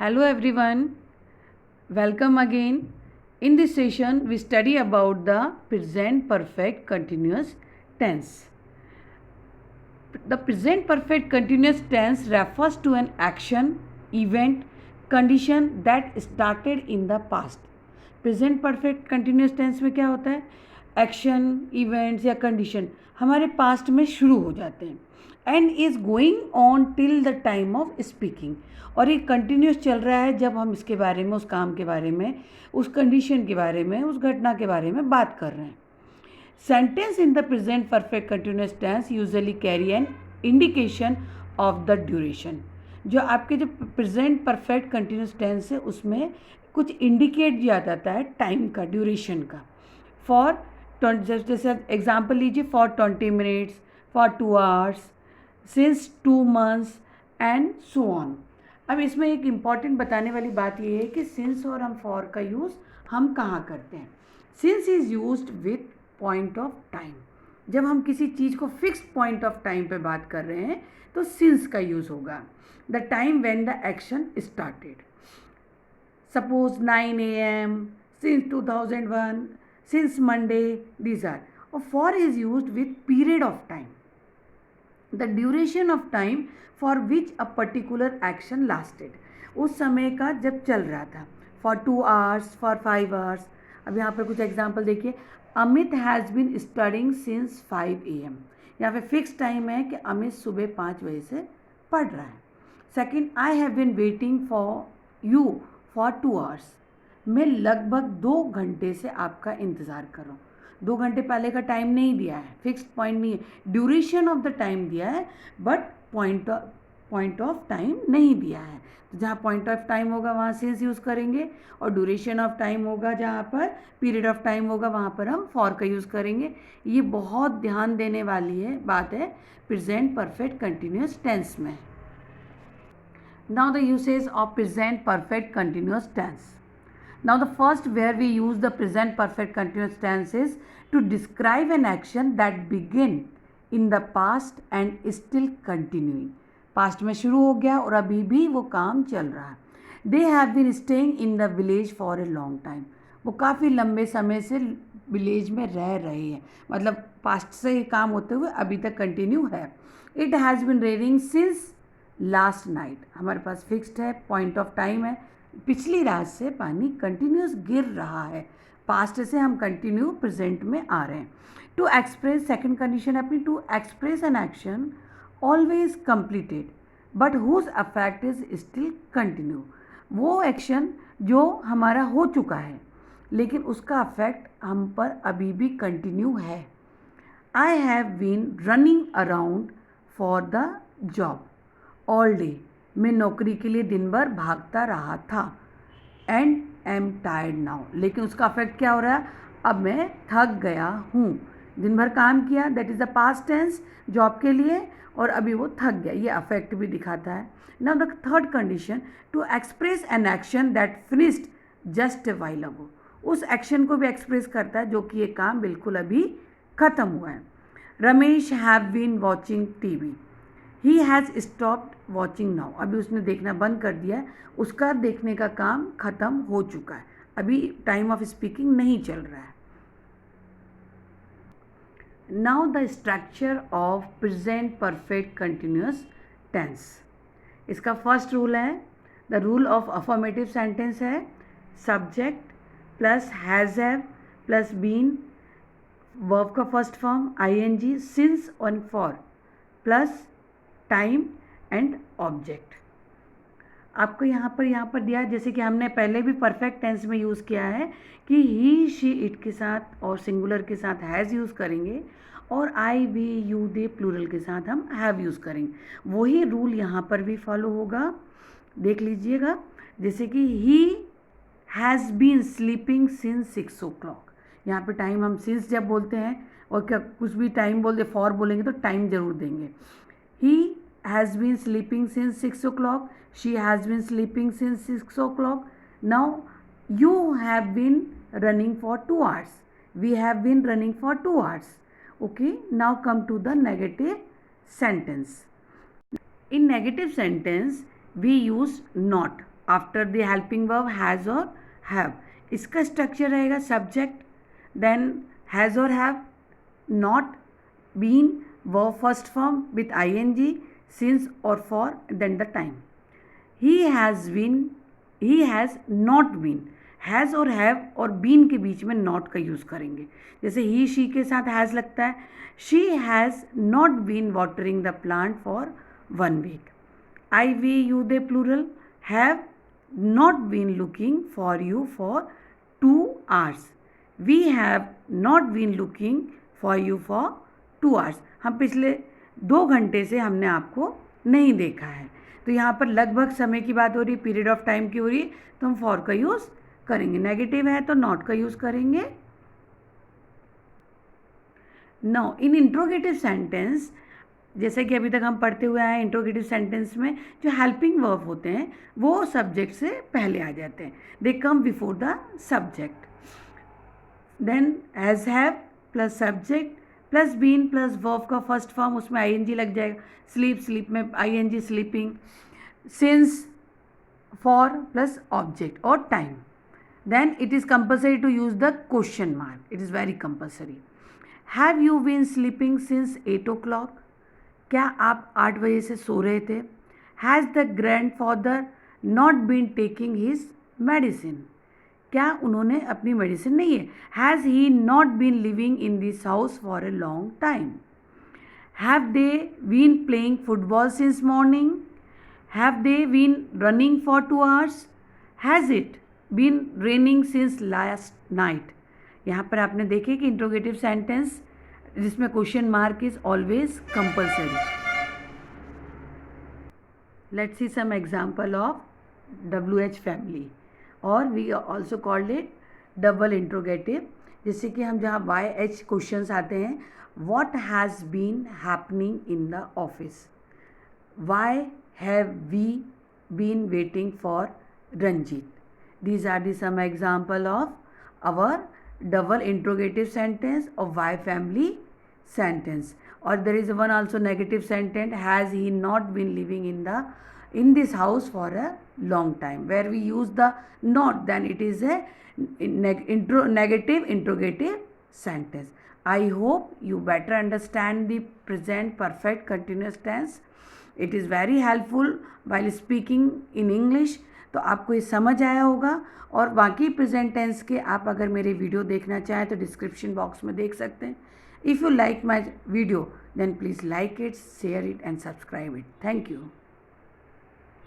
Hello everyone, welcome again. In this session, we study about the present perfect continuous tense. The present perfect continuous tense refers to an action, event, condition that started in the past. Present perfect continuous tense में क्या होता है? Action, events या condition हमारे past में शुरू हो जाते हैं and is going on till the time of speaking, और ये कंटिन्यूस चल रहा है जब हम इसके बारे में, उस काम के बारे में, उस कंडीशन के बारे में, उस घटना के बारे में बात कर रहे हैं. Sentence in the present perfect continuous tense usually carry an indication of the duration. जो आपके जो प्रेजेंट परफेक्ट कंटिन्यूस टेंस है उसमें कुछ इंडिकेट किया जाता है टाइम का, ड्यूरेशन का. फॉर जैसे एग्जाम्पल लीजिए, for 20 minutes, for 2 hours, since 2 months and so on. अब इसमें एक इम्पॉर्टेंट बताने वाली बात यह है कि सिंस और हम फॉर का यूज़ हम कहाँ करते हैं. Since is used with point of time. जब हम किसी चीज़ को फिक्स्ड पॉइंट ऑफ टाइम पे बात कर रहे हैं तो सिंस का यूज़ होगा. The time when the action started. Suppose 9 a.m. since 2001, since Monday, these are. Or for is used with period of time. The duration of time for which a particular action lasted. उस समय का जब चल रहा था. For 2 hours, for 5 hours. अब यहाँ पर कुछ एग्जाम्पल देखिए. Amit has been studying since 5 a.m. यहाँ पे फिक्स टाइम है कि अमित सुबह 5 बजे से पढ़ रहा है. Second, I have been waiting for you for 2 hours. मैं लगभग 2 घंटे से आपका इंतज़ार कर रहा हूँ. 2 घंटे पहले का टाइम नहीं दिया है, फिक्स्ड पॉइंट नहीं है, ड्यूरेशन ऑफ द टाइम दिया है बट पॉइंट ऑफ टाइम नहीं दिया है. तो जहाँ पॉइंट ऑफ टाइम होगा वहाँ सिंस यूज़ करेंगे, और ड्यूरेशन ऑफ टाइम होगा, जहाँ पर पीरियड ऑफ टाइम होगा वहाँ पर हम फॉर का यूज़ करेंगे. ये बहुत ध्यान देने वाली है बात है प्रेजेंट परफेक्ट कंटिन्यूस टेंस में. Now the usage of present perfect continuous tense. Now the first where we use the present perfect continuous tense is to describe an action that begin in the past and is still continuing. Past में शुरू हो गया और अभी भी वो काम चल रहा है. They have been staying in the village for a long time. वो काफ़ी लंबे समय से विलेज में रह रहे हैं, मतलब पास्ट से ही काम होते हुए अभी तक कंटिन्यू है. It has been raining since last night. हमारे पास फिक्स्ड है, पॉइंट ऑफ टाइम है, पिछली रात से पानी कंटिन्यूस गिर रहा है. पास्ट से हम कंटिन्यू प्रेजेंट में आ रहे हैं. टू एक्सप्रेस, सेकंड कंडीशन अपनी, to express an action always completed but whose effect is still continue. वो एक्शन जो हमारा हो चुका है लेकिन उसका अफेक्ट हम पर अभी भी कंटिन्यू है. I have been running around for the job all day. मैं नौकरी के लिए दिन भर भागता रहा था. And am tired now. लेकिन उसका अफेक्ट क्या हो रहा है? अब मैं थक गया हूँ. दिन भर काम किया, that is the past tense job के लिए, और अभी वो थक गया, ये अफेक्ट भी दिखाता है. Now the third condition, to express an action that finished just a while ago. उस एक्शन को भी एक्सप्रेस करता है जो कि ये काम बिल्कुल अभी ख़त्म हुआ है. Ramesh have been watching TV. He has stopped watching now. अभी उसने देखना बंद कर दिया है, उसका देखने का काम ख़त्म हो चुका है, अभी टाइम ऑफ स्पीकिंग नहीं चल रहा है. Now the structure of present perfect continuous tense. इसका फर्स्ट रूल है, the rule of affirmative sentence है, subject plus has have plus been, verb का फर्स्ट फॉर्म आईएनजी, सिंस और for plus time and object. आपको यहाँ पर दिया है, जैसे कि हमने पहले भी परफेक्ट टेंस में यूज़ किया है कि ही शी इट के साथ और सिंगुलर के साथ हैज़ यूज़ करेंगे, और आई वी यू दे प्लूरल के साथ हम हैव यूज़ करेंगे. वही रूल यहाँ पर भी फॉलो होगा. देख लीजिएगा, जैसे कि he has been sleeping since 6 o'clock. यहाँ पे टाइम हम सिंस जब बोलते हैं और क्या कुछ भी टाइम बोलते फॉर बोलेंगे तो टाइम ज़रूर देंगे. He has been sleeping since 6 o'clock. She has been sleeping since 6 o'clock. Now you have been running for 2 hours. We have been running for 2 hours. Okay. Now come to the negative sentence. In negative sentence we use not after the helping verb has और have. इसका structure रहेगा subject, then has और have, not, been, verb first form with ing, since और for, then the time. He has been, he has not been, has और have और been के बीच में नॉट का यूज़ करेंगे। जैसे ही शी के साथ हैज़ लगता है, she has not been watering the plant for 1 week। I, we, you, they plural, have not been looking for you for 2 hours। We have not been looking for you for 2 hours। हम पिछले 2 घंटे से हमने आपको नहीं देखा है। तो यहाँ पर लगभग समय की बात हो रही है, पीरियड ऑफ टाइम की हो रही है, तो हम फॉर का यूज़ करेंगे। नेगेटिव है तो नॉट का यूज़ करेंगे। नाउ इन इंट्रोगेटिव सेंटेंस, जैसे कि अभी तक हम पढ़ते हुए आए, इंट्रोगेटिव सेंटेंस में जो हेल्पिंग वर्ब होते हैं वो सब्जेक्ट से पहले आ जाते हैं, they come before the subject. Then has have plus subject plus been plus verb का फर्स्ट फॉर्म, उसमें ing लग जाएगा। स्लीप, स्लीप में ing sleeping, since, for plus object और time. Then it is compulsory to use the question mark, it is very compulsory. Have you been sleeping since 8 o'clock? क्या आप 8 बजे से सो रहे थे? Has the grandfather not been taking his medicine? क्या उन्होंने अपनी मेडिसिन नहीं है? Has he not been living in this house for a long time? Have they been playing football since morning? Have they been running for 2 hours? Has it been raining since last night? यहाँ पर आपने देखे कि interrogative sentence जिसमें question mark is always compulsory. Let's see some example of WH family, और we also called it double interrogative. जैसे कि हम जहाँ YH क्वेश्चंस आते हैं, what has been happening in the office? Why have we been waiting for Ranjit? These are the some example of our double interrogative sentence of Y family sentence. Or there is one also negative sentence, has he not been living in this house for a long time? Where we use the not, then it is a negative interrogative sentence. I hope you better understand the present perfect continuous tense. It is very helpful while speaking in English. तो आपको ये समझ आया होगा। और बाकी present tense के आप अगर मेरे वीडियो देखना चाहें तो डिस्क्रिप्शन बॉक्स में देख सकते हैं। If you like my video then please like it, share it and subscribe it. Thank you.